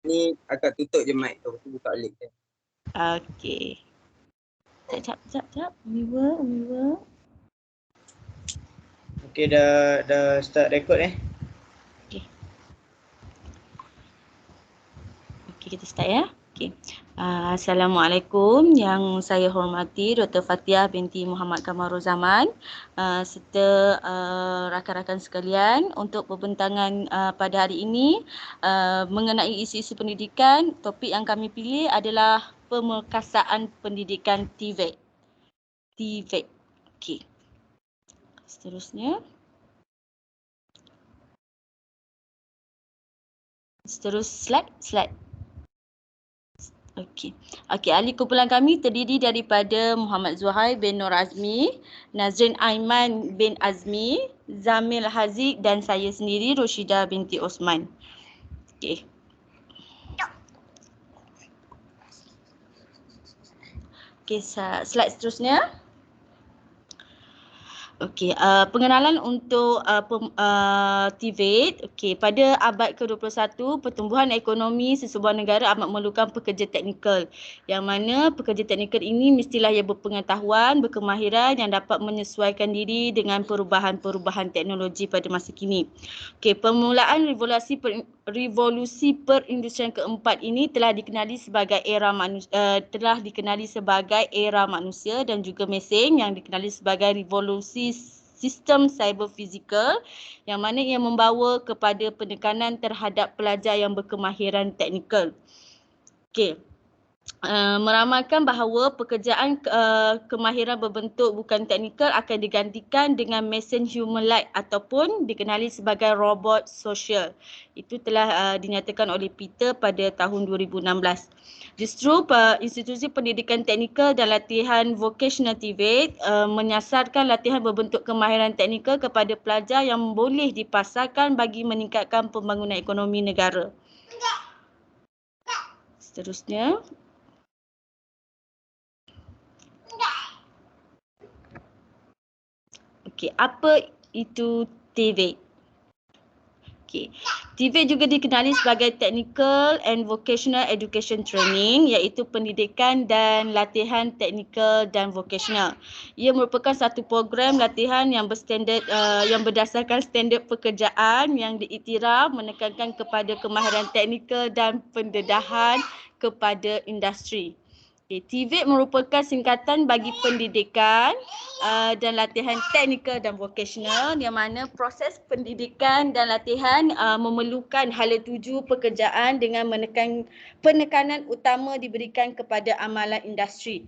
Ni agak tutup je mic tu, buka balik je. Okey. Sekejap. Umi. Okey, dah start record Okey, kita start ya. Okey. Assalamualaikum, yang saya hormati Dr. Fatiah binti Muhammad Kamarul Zaman, serta rakan-rakan sekalian, untuk pembentangan pada hari ini mengenai isu-isu pendidikan. Topik yang kami pilih adalah pemerkasaan pendidikan TVET. Okey. Seterusnya. Slide. Okey, ahli kumpulan kami terdiri daripada Muhammad Zuhair bin Nur Azmi, Nazrin Aiman bin Azmi, Zamil Haziq dan saya sendiri Roshida binti Osman. Okey. Okey, slide seterusnya. Okey, pengenalan untuk TVET. Okey, pada abad ke-21, pertumbuhan ekonomi sesebuah negara amat memerlukan pekerja teknikal. Yang mana pekerja teknikal ini mestilah ia berpengetahuan, berkemahiran yang dapat menyesuaikan diri dengan perubahan-perubahan teknologi pada masa kini. Okey, permulaan revolusi perindustrian keempat ini telah dikenali sebagai era manusia dan juga mesin yang dikenali sebagai revolusi sistem cyber fizikal, yang mana ia membawa kepada penekanan terhadap pelajar yang berkemahiran teknikal. Okey. Meramalkan bahawa pekerjaan kemahiran berbentuk bukan teknikal akan digantikan dengan mesin human-like ataupun dikenali sebagai robot sosial. Itu telah dinyatakan oleh Peter pada tahun 2016. Justru institusi pendidikan teknikal dan latihan vocational TVET menyasarkan latihan berbentuk kemahiran teknikal kepada pelajar yang boleh dipasarkan bagi meningkatkan pembangunan ekonomi negara. Seterusnya. Okey, apa itu TVET? Okey. TVET juga dikenali sebagai Technical and Vocational Education Training, iaitu pendidikan dan latihan teknikal dan vocational. Ia merupakan satu program latihan yang yang berdasarkan standard pekerjaan yang diiktiraf, menekankan kepada kemahiran teknikal dan pendedahan kepada industri. TVET merupakan singkatan bagi pendidikan dan latihan teknikal dan vocational, yang mana proses pendidikan dan latihan memerlukan hala tuju pekerjaan dengan penekanan utama diberikan kepada amalan industri.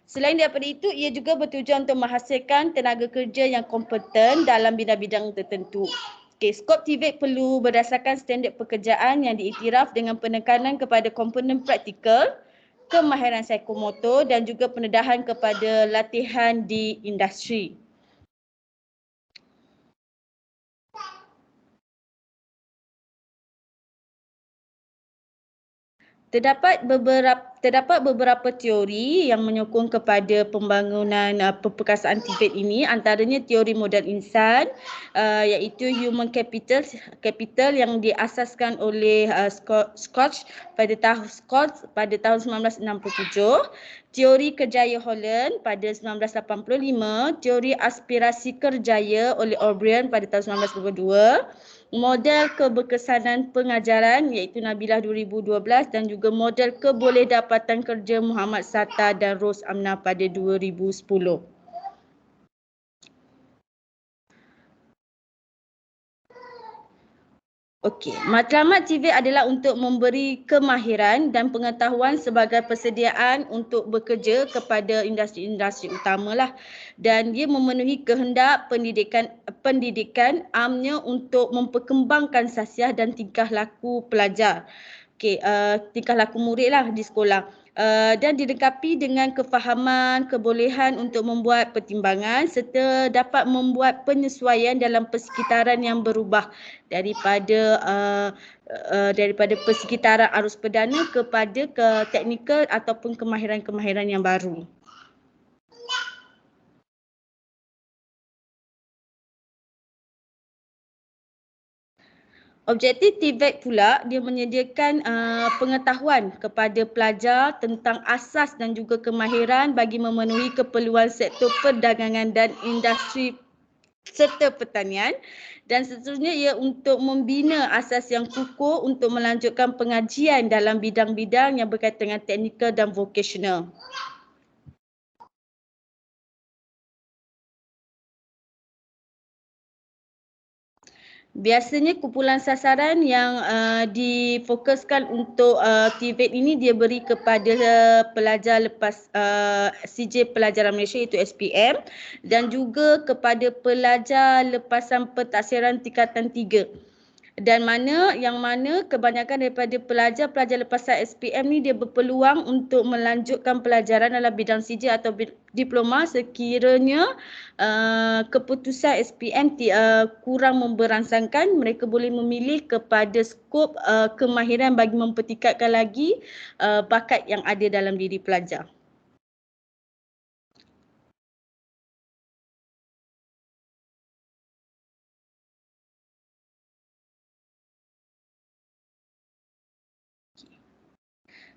Selain daripada itu, ia juga bertujuan untuk menghasilkan tenaga kerja yang kompeten dalam bidang-bidang tertentu. Skop TVET perlu berdasarkan standard pekerjaan yang diiktiraf dengan penekanan kepada komponen praktikal, kemahiran psikomotor dan juga pendedahan kepada latihan di industri. Terdapat beberapa teori yang menyokong kepada pembangunan pemerkasaan TVET ini, antaranya teori modal insan, iaitu human capital yang diasaskan oleh Scott pada tahun 1967, teori kerjaya Holland pada 1985, teori aspirasi kerjaya oleh O'Brien pada tahun 1922, model keberkesanan pengajaran iaitu Nabilah 2012 dan juga model kebolehdapatan kerja Muhammad Satta dan Ros Amna pada 2010. Okey, matlamat TVET adalah untuk memberi kemahiran dan pengetahuan sebagai persediaan untuk bekerja kepada industri-industri utamalah, dan dia memenuhi kehendak pendidikan amnya untuk memperkembangkan sasiah dan tingkah laku pelajar. Okey, tingkah laku murid lah di sekolah. Dan dilengkapi dengan kefahaman, kebolehan untuk membuat pertimbangan serta dapat membuat penyesuaian dalam persekitaran yang berubah daripada persekitaran arus perdana kepada ke teknikal ataupun kemahiran-kemahiran yang baru. Objektif TVET pula dia menyediakan pengetahuan kepada pelajar tentang asas dan juga kemahiran bagi memenuhi keperluan sektor perdagangan dan industri serta pertanian, dan seterusnya ia untuk membina asas yang kukuh untuk melanjutkan pengajian dalam bidang-bidang yang berkaitan dengan teknikal dan vocational. Biasanya kumpulan sasaran yang difokuskan untuk TVET ini dia beri kepada pelajar lepas CJ Pelajaran Malaysia iaitu SPM, dan juga kepada pelajar lepasan pentaksiran tingkatan 3. Dan yang mana kebanyakan daripada pelajar-pelajar lepasan SPM ni dia berpeluang untuk melanjutkan pelajaran dalam bidang CJ atau diploma sekiranya keputusan SPM kurang memberansangkan. Mereka boleh memilih kepada skop kemahiran bagi mempertingkatkan lagi bakat yang ada dalam diri pelajar.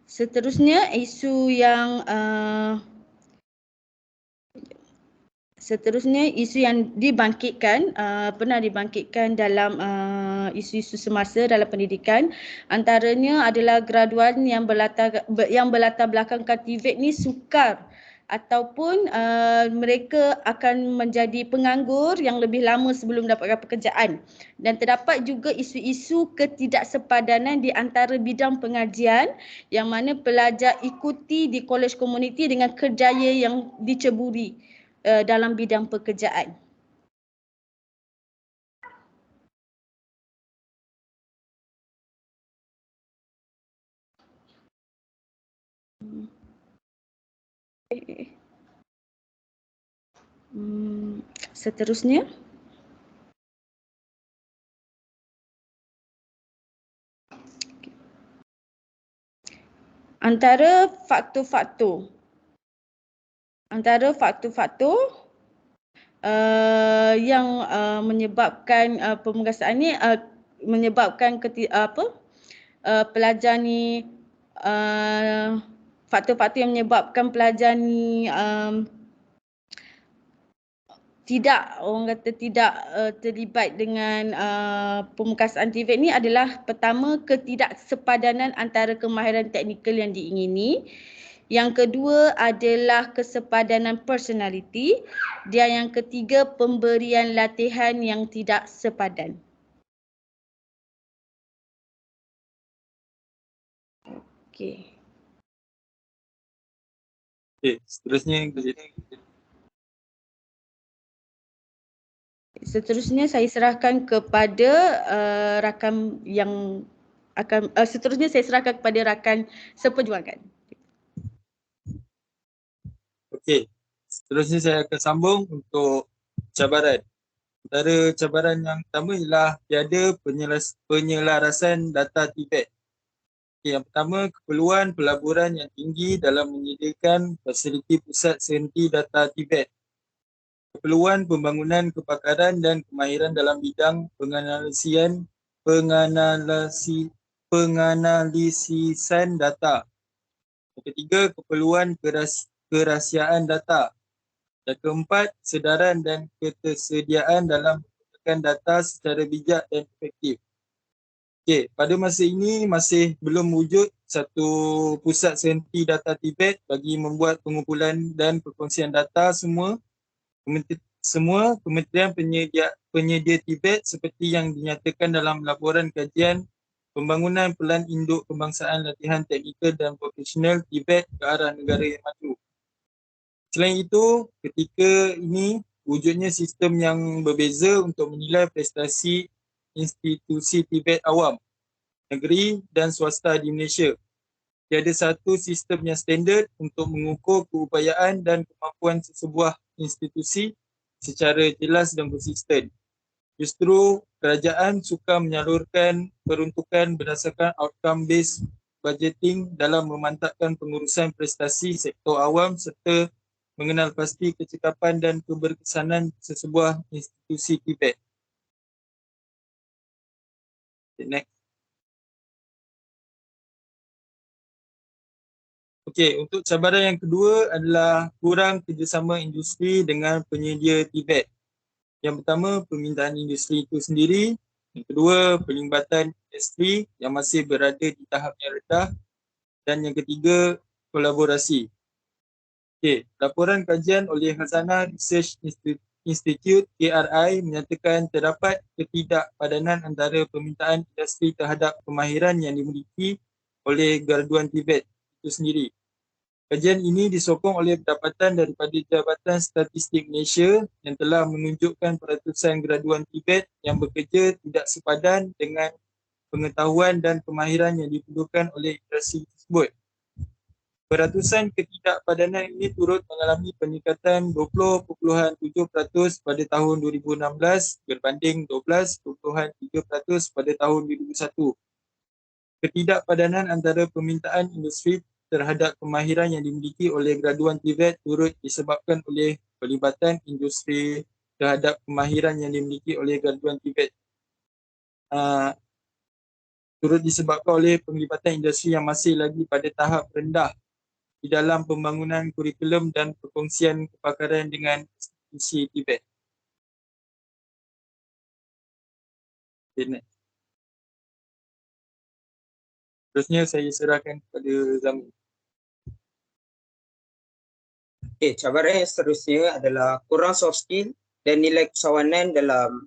Seterusnya isu yang dibangkitkan, pernah dibangkitkan dalam isu-isu semasa dalam pendidikan, antaranya adalah graduan yang berlatar belakangkan TVET ni sukar ataupun mereka akan menjadi penganggur yang lebih lama sebelum mendapatkan pekerjaan. Dan terdapat juga isu-isu ketidaksepadanan di antara bidang pengajian yang mana pelajar ikuti di kolej komuniti dengan kerjaya yang diceburi dalam bidang pekerjaan. Seterusnya. Antara faktor-faktor yang menyebabkan pemerkasaan ni menyebabkan pelajar ni faktor-faktor yang menyebabkan pelajar ni tidak terlibat dengan pemerkasaan TVET ni adalah pertama, ketidaksepadanan antara kemahiran teknikal yang diingini. Yang kedua adalah kesepadanan personaliti, dan yang ketiga pemberian latihan yang tidak sepadan. Okey. Seterusnya saya serahkan kepada rakan yang akan kepada rakan seperjuangan. Okey, seterusnya saya akan sambung untuk cabaran. Antara cabaran yang pertama ialah tiada penyelarasan data TVET. Okay, yang pertama, keperluan pelaburan yang tinggi dalam menyediakan fasiliti pusat sehenti data TVET. Keperluan pembangunan kepakaran dan kemahiran dalam bidang penganalisisan data. Yang ketiga, keperluan kerahsiaan data. Yang keempat, sedaran dan ketersediaan dalam menggunakan data secara bijak dan efektif. Okey, pada masa ini masih belum wujud satu pusat sehenti data TVET bagi membuat pengumpulan dan perkongsian data semua kementerian penyedia TVET seperti yang dinyatakan dalam laporan kajian pembangunan pelan induk kebangsaan latihan teknikal dan vocational TVET ke arah negara yang maju. Selain itu, ketika ini wujudnya sistem yang berbeza untuk menilai prestasi institusi TVET awam, negeri dan swasta di Malaysia. Tiada satu sistem yang standard untuk mengukur keupayaan dan kemampuan sesebuah institusi secara jelas dan konsisten. Justru kerajaan suka menyalurkan peruntukan berdasarkan outcome based budgeting dalam memantapkan pengurusan prestasi sektor awam serta mengenal pasti kecekapan dan keberkesanan sesebuah institusi TVET. Okay, next. Okey, untuk cabaran yang kedua adalah kurang kerjasama industri dengan penyedia TVET. Yang pertama, permintaan industri itu sendiri. Yang kedua, penglibatan industri yang masih berada di tahap yang rendah. Dan yang ketiga, kolaborasi. Okey, laporan kajian oleh Khazanah Research Institute KRI menyatakan terdapat ketidakpadanan antara permintaan industri terhadap kemahiran yang dimiliki oleh graduan TVET itu sendiri. Kajian ini disokong oleh pendapatan daripada Jabatan Statistik Malaysia yang telah menunjukkan peratusan graduan TVET yang bekerja tidak sepadan dengan pengetahuan dan kemahiran yang diperlukan oleh industri tersebut. Peratusan ketidakpadanan ini turut mengalami peningkatan 20.7% pada tahun 2016 berbanding 12.3% pada tahun 2001. Ketidakpadanan antara permintaan industri terhadap kemahiran yang dimiliki oleh graduan TVET turut disebabkan oleh pelibatan industri terhadap kemahiran yang dimiliki oleh graduan TVET. Turut disebabkan oleh penglibatan industri yang masih lagi pada tahap rendah di dalam pembangunan kurikulum dan perkongsian kepakaran dengan institusi TVET. Okay, next. Terusnya saya serahkan kepada Zamir. Okey, cabaran yang seterusnya adalah kurang soft skill dan nilai keusahawanan dalam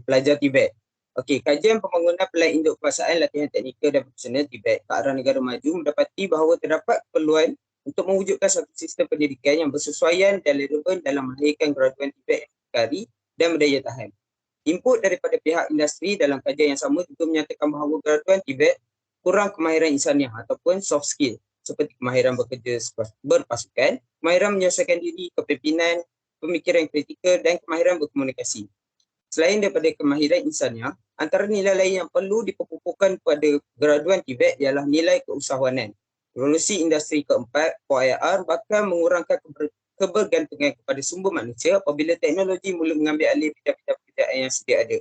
pelajar TVET. Okey, kajian pembangunan pelan induk kebangsaan latihan teknikal dan profesional TVET ke arah negara maju mendapati bahawa terdapat keperluan untuk mewujudkan satu sistem pendidikan yang bersesuaian dan relevan dalam melahirkan graduan TVET yang berdikari dan berdaya tahan. Input daripada pihak industri dalam kajian yang sama juga menyatakan bahawa graduan TVET kurang kemahiran insaniah ataupun soft skill seperti kemahiran bekerja berpasukan, kemahiran menyelesaikan diri, kepimpinan, pemikiran kritikal dan kemahiran berkomunikasi. Selain daripada kemahiran insaniah, antara nilai lain yang perlu diperkukuhkan pada graduan TVET ialah nilai keusahawanan. Revolusi industri keempat, 4IR, bakal mengurangkan kebergantungan kepada sumber manusia apabila teknologi mula mengambil alih bidang-bidang pekerjaan yang sedia ada.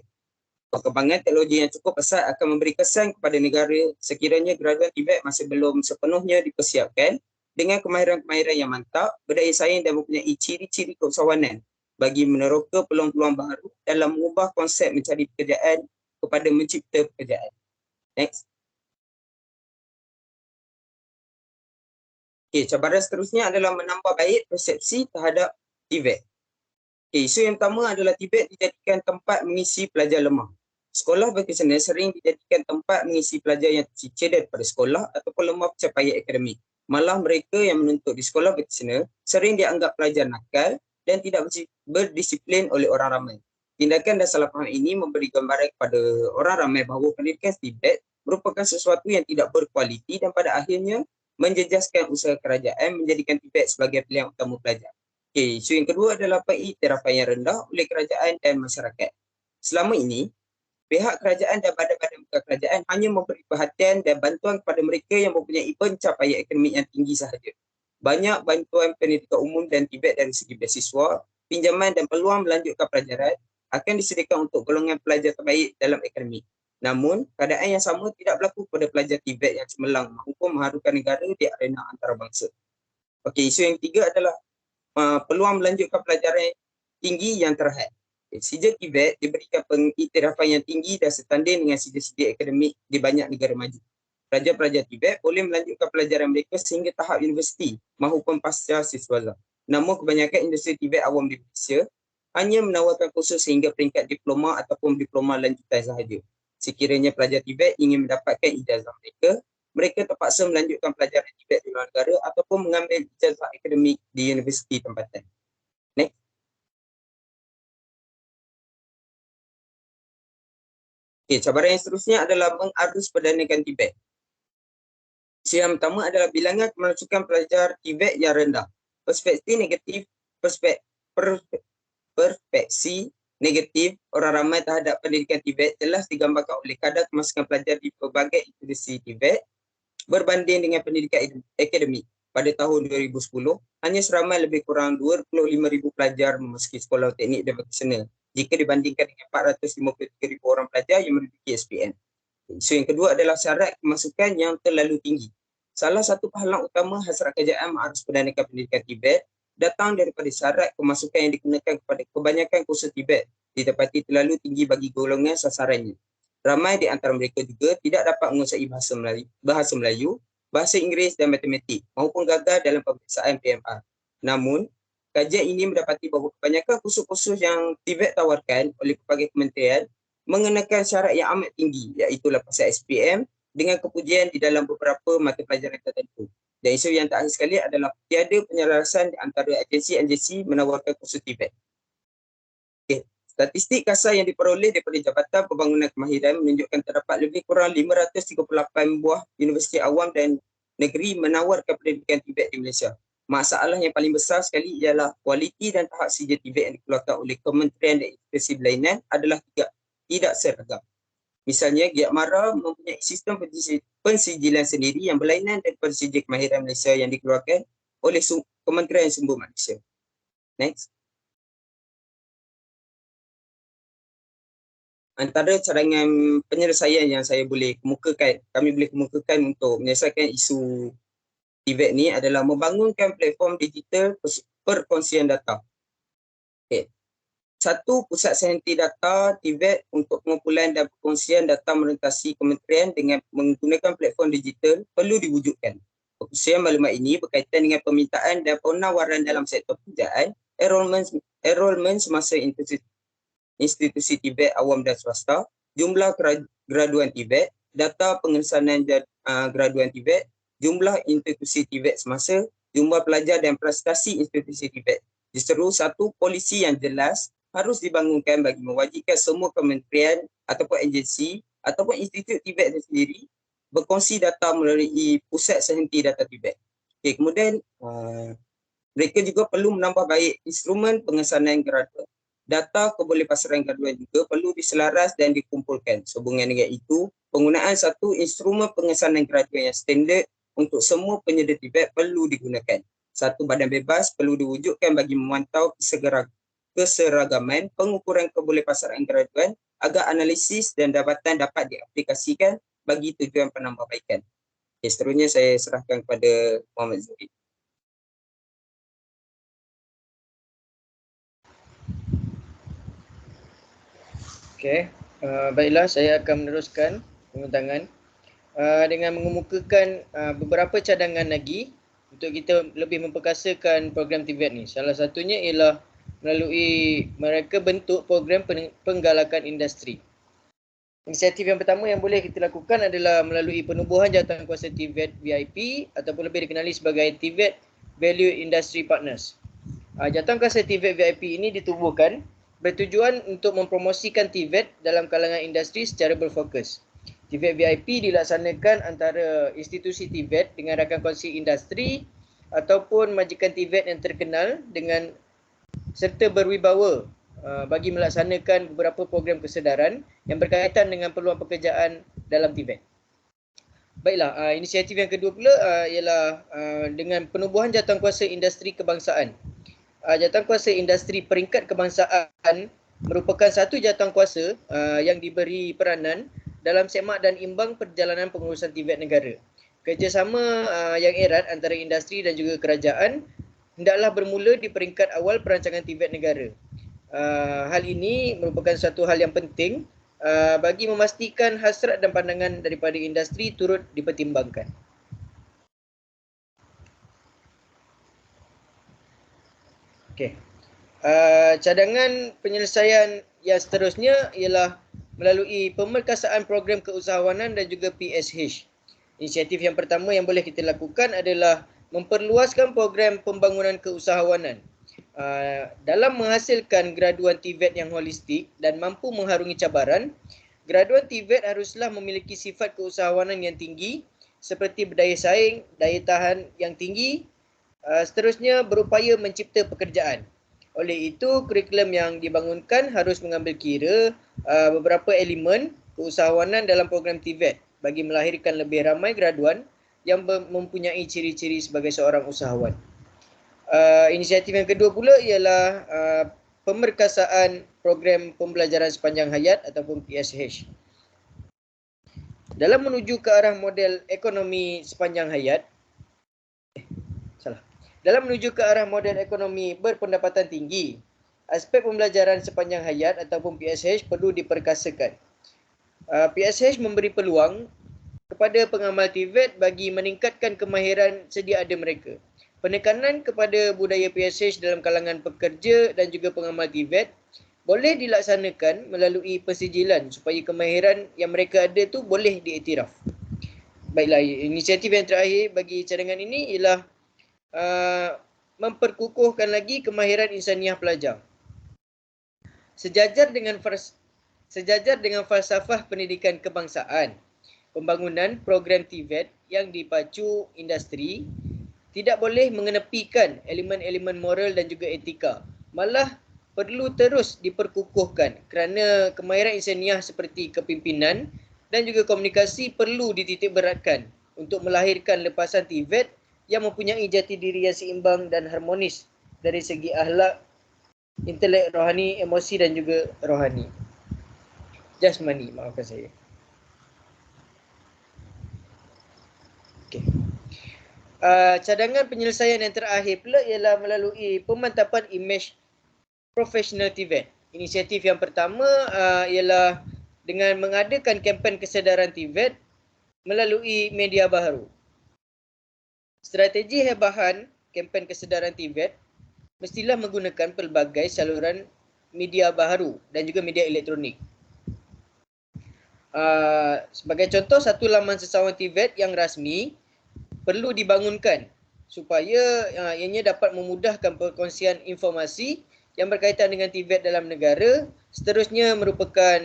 Perkembangan teknologi yang cukup pesat akan memberi kesan kepada negara sekiranya graduan TVET masih belum sepenuhnya dipersiapkan dengan kemahiran-kemahiran yang mantap, berdaya saing dan mempunyai ciri-ciri keusahawanan bagi meneroka peluang-peluang baru dalam mengubah konsep mencari pekerjaan kepada mencipta pekerjaan. Next. Okey, cabaran seterusnya adalah menambah baik persepsi terhadap TVET. Okey, isu yang pertama adalah TVET dijadikan tempat mengisi pelajar lemah. Sekolah vokasional sering dijadikan tempat mengisi pelajar yang tercicir daripada sekolah ataupun lemah pencapaian akademik. Malah mereka yang menuntut di sekolah vokasional sering dianggap pelajar nakal dan tidak berdisiplin oleh orang ramai. Tindakan dan salah faham ini memberi gambaran kepada orang ramai bahawa pendidikan TVET merupakan sesuatu yang tidak berkualiti dan pada akhirnya menjejaskan usaha kerajaan menjadikan TVET sebagai pilihan utama pelajar. Okey, isu yang kedua adalah pengiktirafan yang rendah oleh kerajaan dan masyarakat. Selama ini, pihak kerajaan dan badan-badan bukan kerajaan hanya memberi perhatian dan bantuan kepada mereka yang mempunyai pencapaian akademik yang tinggi sahaja. Banyak bantuan pendidikan umum dan TVET dari segi beasiswa, pinjaman dan peluang melanjutkan pelajaran akan disediakan untuk golongan pelajar terbaik dalam akademik. Namun, keadaan yang sama tidak berlaku pada pelajar TVET yang cemerlang maupun mengharukan negara di arena antarabangsa. Okey, isu yang ketiga adalah peluang melanjutkan pelajaran tinggi yang terhad. Sijil TVET diberikan pengiktirafan yang tinggi dan setanding dengan sijil-sijil akademik di banyak negara maju. Pelajar-pelajar TVET boleh melanjutkan pelajaran mereka sehingga tahap universiti maupun pasca siswaza. Namun kebanyakan industri TVET awam di Malaysia hanya menawarkan kursus sehingga peringkat diploma ataupun diploma lanjutan sahaja. Sekiranya pelajar TVET ingin mendapatkan ijazah mereka terpaksa melanjutkan pelajaran TVET di luar negara ataupun mengambil ijazah akademik di universiti tempatan. Next. Okay, cabaran yang seterusnya adalah mengarus perdanakan TVET. Isu yang pertama adalah bilangan kemasukan pelajar TVET yang rendah. Perspektif negatif orang ramai terhadap pendidikan TVET telah digambarkan oleh kadar kemasukan pelajar di pelbagai institusi TVET berbanding dengan pendidikan akademik. Pada tahun 2010, hanya seramai lebih kurang 25,000 pelajar memasuki sekolah teknik dan vokasional jika dibandingkan dengan 453,000 orang pelajar yang menduduki SPM. Isu yang kedua adalah syarat kemasukan yang terlalu tinggi. Salah satu penghalang utama hasrat kerajaan mengharus perdanakan pendidikan Tibet datang daripada syarat kemasukan yang digunakan kepada kebanyakan kursus Tibet ditepati terlalu tinggi bagi golongan sasarannya. Ramai di antara mereka juga tidak dapat menguasai bahasa Melayu, bahasa Inggeris dan matematik maupun gagal dalam pemeriksaan PMR. Namun, kajian ini mendapati bahawa kebanyakan kursus-kursus yang Tibet tawarkan oleh pelbagai kementerian mengenakan syarat yang amat tinggi, iaitu lapisan SPM dengan kepujian di dalam beberapa mata pelajaran tertentu. Dan isu yang terakhir sekali adalah tiada penyelarasan di antara agensi-agensi menawarkan kursus Tibet. Okay. Statistik kasar yang diperoleh daripada Jabatan Pembangunan Kemahiran menunjukkan terdapat lebih kurang 538 buah universiti awam dan negeri menawarkan pendidikan Tibet di Malaysia. Masalah yang paling besar sekali ialah kualiti dan tahap sijil Tibet yang dikeluarkan oleh kementerian dan institusi berlainan adalah tidak seragam. Misalnya, Giat Mara mempunyai sistem pensijilan sendiri yang berlainan daripada sijil kemahiran Malaysia yang dikeluarkan oleh Kementerian Sumber Manusia. Next. Antara cadangan penyelesaian yang kami boleh kemukakan untuk menyelesaikan isu Tibet ni adalah membangunkan platform digital perkongsian data. Okay. Satu, pusat sentinel data Tibet untuk pengumpulan dan perkongsian data merentasi kementerian dengan menggunakan platform digital perlu diwujudkan. Perkongsian maklumat ini berkaitan dengan permintaan dan penawaran dalam sektor pekerjaan, enrolment semasa institusi Tibet awam dan swasta, jumlah graduan Tibet, data pengesanan graduan Tibet, jumlah institusi Tibet semasa, jumlah pelajar dan prestasi institusi Tibet. Diseru satu polisi yang jelas harus dibangunkan bagi mewajibkan semua kementerian ataupun agensi ataupun institut Tibet itu sendiri berkongsi data melalui pusat sehenti data Tibet. Okay, kemudian mereka juga perlu menambah baik instrumen pengesanan graduan. Data kebolehpasaran graduan juga perlu diselaras dan dikumpulkan. Sehubungan dengan itu, penggunaan satu instrumen pengesanan graduan yang standard untuk semua penyedia Tibet perlu digunakan. Satu badan bebas perlu diwujudkan bagi memantau keseragaman pengukuran kebolehpasaran graduan agar analisis dan dapatan dapat diaplikasikan bagi tujuan penambahbaikan. Okay, seterusnya saya serahkan kepada Muhammad Zahid. Okey, baiklah saya akan meneruskan pembentangan dengan mengemukakan beberapa cadangan lagi untuk kita lebih memperkasakan program Tibet ni. Salah satunya ialah melalui mereka bentuk program penggalakan industri. Inisiatif yang pertama yang boleh kita lakukan adalah melalui penubuhan jawatankuasa Tibet VIP ataupun lebih dikenali sebagai Tibet Value Industry Partners. Jawatankuasa Tibet VIP ini ditubuhkan bertujuan untuk mempromosikan Tibet dalam kalangan industri secara berfokus. Tibet VIP dilaksanakan antara institusi Tibet dengan rakan kongsi industri ataupun majikan Tibet yang terkenal dengan serta berwibawa bagi melaksanakan beberapa program kesedaran yang berkaitan dengan peluang pekerjaan dalam Tibet. Baiklah, inisiatif yang kedua pula ialah dengan penubuhan jawatankuasa industri kebangsaan. Jawatankuasa industri peringkat kebangsaan merupakan satu jawatankuasa yang diberi peranan dalam semak dan imbang perjalanan pengurusan Tibet negara. Kerjasama yang erat antara industri dan juga kerajaan hendaklah bermula di peringkat awal perancangan Tibet negara. Hal ini merupakan satu hal yang penting bagi memastikan hasrat dan pandangan daripada industri turut dipertimbangkan. Okey. Cadangan penyelesaian yang seterusnya ialah melalui pemerkasaan program keusahawanan dan juga PSH. Inisiatif yang pertama yang boleh kita lakukan adalah memperluaskan program pembangunan keusahawanan. Dalam menghasilkan graduan Tibet yang holistik dan mampu mengharungi cabaran, graduan Tibet haruslah memiliki sifat keusahawanan yang tinggi seperti berdaya saing, daya tahan yang tinggi, seterusnya berupaya mencipta pekerjaan. Oleh itu, kurikulum yang dibangunkan harus mengambil kira beberapa elemen keusahawanan dalam program Tibet bagi melahirkan lebih ramai graduan yang mempunyai ciri-ciri sebagai seorang usahawan. Inisiatif yang kedua pula ialah pemerkasaan program pembelajaran sepanjang hayat ataupun PSH. Dalam menuju ke arah model ekonomi sepanjang hayat, Dalam menuju ke arah model ekonomi berpendapatan tinggi, aspek pembelajaran sepanjang hayat ataupun PSH perlu diperkasakan. PSH memberi peluang kepada pengamal TVET bagi meningkatkan kemahiran sedia ada mereka. Penekanan kepada budaya PSH dalam kalangan pekerja dan juga pengamal TVET boleh dilaksanakan melalui pensijilan supaya kemahiran yang mereka ada tu boleh diiktiraf. Baiklah, inisiatif yang terakhir bagi cadangan ini ialah memperkukuhkan lagi kemahiran insaniah pelajar. Sejajar dengan falsafah pendidikan kebangsaan, pembangunan program TVET yang dipacu industri tidak boleh mengenepikan elemen-elemen moral dan juga etika. Malah perlu terus diperkukuhkan kerana kemahiran insaniah seperti kepimpinan dan juga komunikasi perlu dititikberatkan untuk melahirkan lepasan TVET yang mempunyai jati diri yang seimbang dan harmonis dari segi akhlak, intelek, rohani, emosi dan juga rohani. Jasmani, maafkan saya. Okey. Cadangan penyelesaian yang terakhir pula ialah melalui pemantapan imej profesional TVET. Inisiatif yang pertama ialah dengan mengadakan kempen kesedaran TVET melalui media baharu. Strategi hebahan kempen kesedaran TVET mestilah menggunakan pelbagai saluran media baharu dan juga media elektronik. Sebagai contoh, satu laman sesawan TVET yang rasmi perlu dibangunkan supaya ianya dapat memudahkan perkongsian informasi yang berkaitan dengan TVET dalam negara, seterusnya merupakan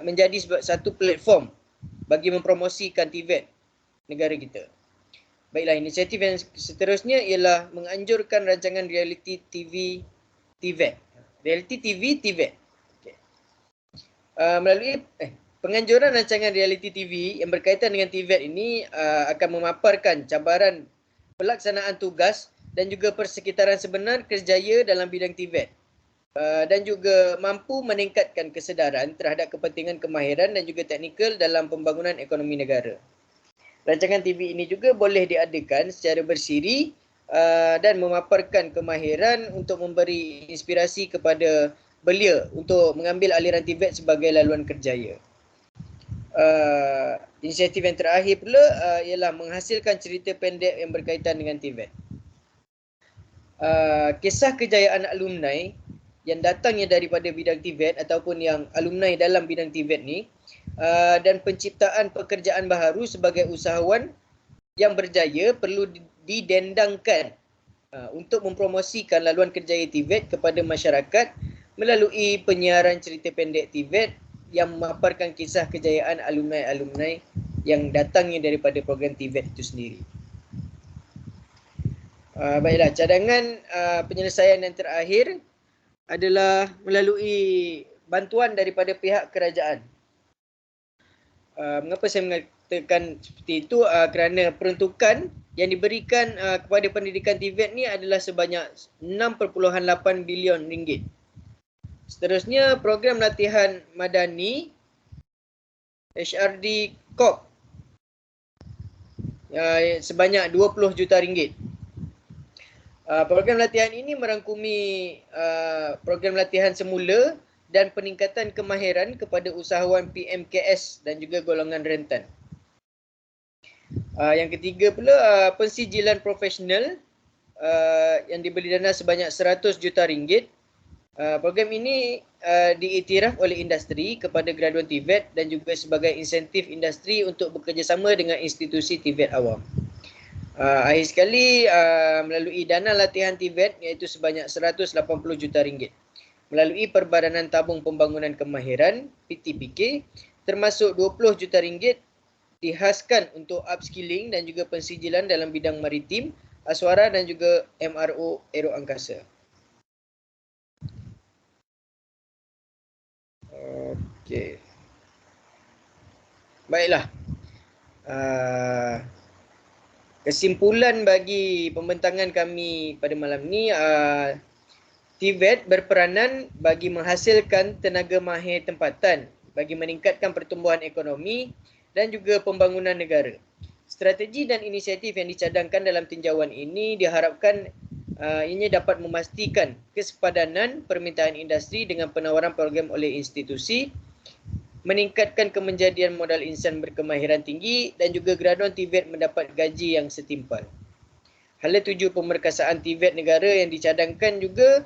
menjadi satu platform bagi mempromosikan TVET negara kita. Baiklah, inisiatif yang seterusnya ialah menganjurkan rancangan reality TV TVET. Reality TV TVET. Okay. Melalui penganjuran rancangan reality TV yang berkaitan dengan TVET ini akan memaparkan cabaran pelaksanaan tugas dan juga persekitaran sebenar kerjaya dalam bidang TVET dan juga mampu meningkatkan kesedaran terhadap kepentingan kemahiran dan juga teknikal dalam pembangunan ekonomi negara. Rancangan TV ini juga boleh diadakan secara bersiri dan memaparkan kemahiran untuk memberi inspirasi kepada belia untuk mengambil aliran TVET sebagai laluan kerjaya. Inisiatif yang terakhir pula ialah menghasilkan cerita pendek yang berkaitan dengan TVET. Kisah kejayaan alumni yang datangnya daripada bidang TVET ataupun yang alumni dalam bidang TVET ni dan penciptaan pekerjaan baharu sebagai usahawan yang berjaya perlu didendangkan untuk mempromosikan laluan kerjaya TVET kepada masyarakat melalui penyiaran cerita pendek TVET yang memaparkan kisah kejayaan alumni-alumni yang datangnya daripada program TVET itu sendiri. Baiklah, cadangan penyelesaian yang terakhir adalah melalui bantuan daripada pihak kerajaan. Mengapa saya mengatakan seperti itu? Kerana peruntukan yang diberikan kepada pendidikan TVET ni adalah sebanyak 6.8 bilion ringgit. Seterusnya, program latihan madani HRD Corp sebanyak 20 juta ringgit. Program latihan ini merangkumi program latihan semula dan peningkatan kemahiran kepada usahawan PMKS dan juga golongan rentan. Yang ketiga pula, pensijilan profesional yang diberi dana sebanyak 100 juta ringgit. Program ini diiktiraf oleh industri kepada graduan TVET dan juga sebagai insentif industri untuk bekerjasama dengan institusi TVET awam. Akhir sekali, melalui dana latihan TVET iaitu sebanyak 180 juta ringgit. Melalui Perbadanan Tabung Pembangunan Kemahiran PTPK, termasuk 20 juta ringgit dihaskan untuk upskilling dan juga pensijilan dalam bidang maritim, aswara dan juga MRO aero angkasa. Okey. Baiklah. Kesimpulan bagi pembentangan kami pada malam ni, TVET berperanan bagi menghasilkan tenaga mahir tempatan bagi meningkatkan pertumbuhan ekonomi dan juga pembangunan negara. Strategi dan inisiatif yang dicadangkan dalam tinjauan ini diharapkan ini dapat memastikan kesepadanan permintaan industri dengan penawaran program oleh institusi, meningkatkan kemenjadian modal insan berkemahiran tinggi dan juga graduan TVET mendapat gaji yang setimpal. Hala tuju pemerkasaan TVET negara yang dicadangkan juga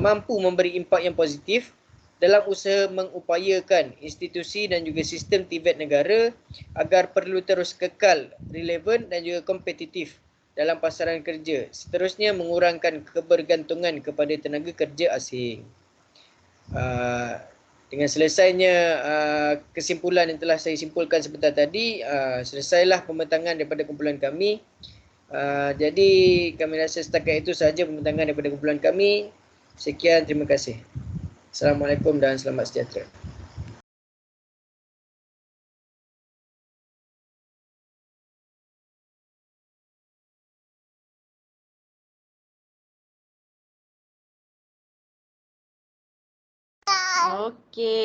mampu memberi impak yang positif dalam usaha mengupayakan institusi dan juga sistem TVET negara agar perlu terus kekal, relevan dan juga kompetitif dalam pasaran kerja. Seterusnya mengurangkan kebergantungan kepada tenaga kerja asing. Dengan selesainya kesimpulan yang telah saya simpulkan sebentar tadi, selesailah pembentangan daripada kumpulan kami. Jadi kami rasa setakat itu sahaja pembentangan daripada kumpulan kami. Sekian, terima kasih. Assalamualaikum dan selamat sejahtera. Okey.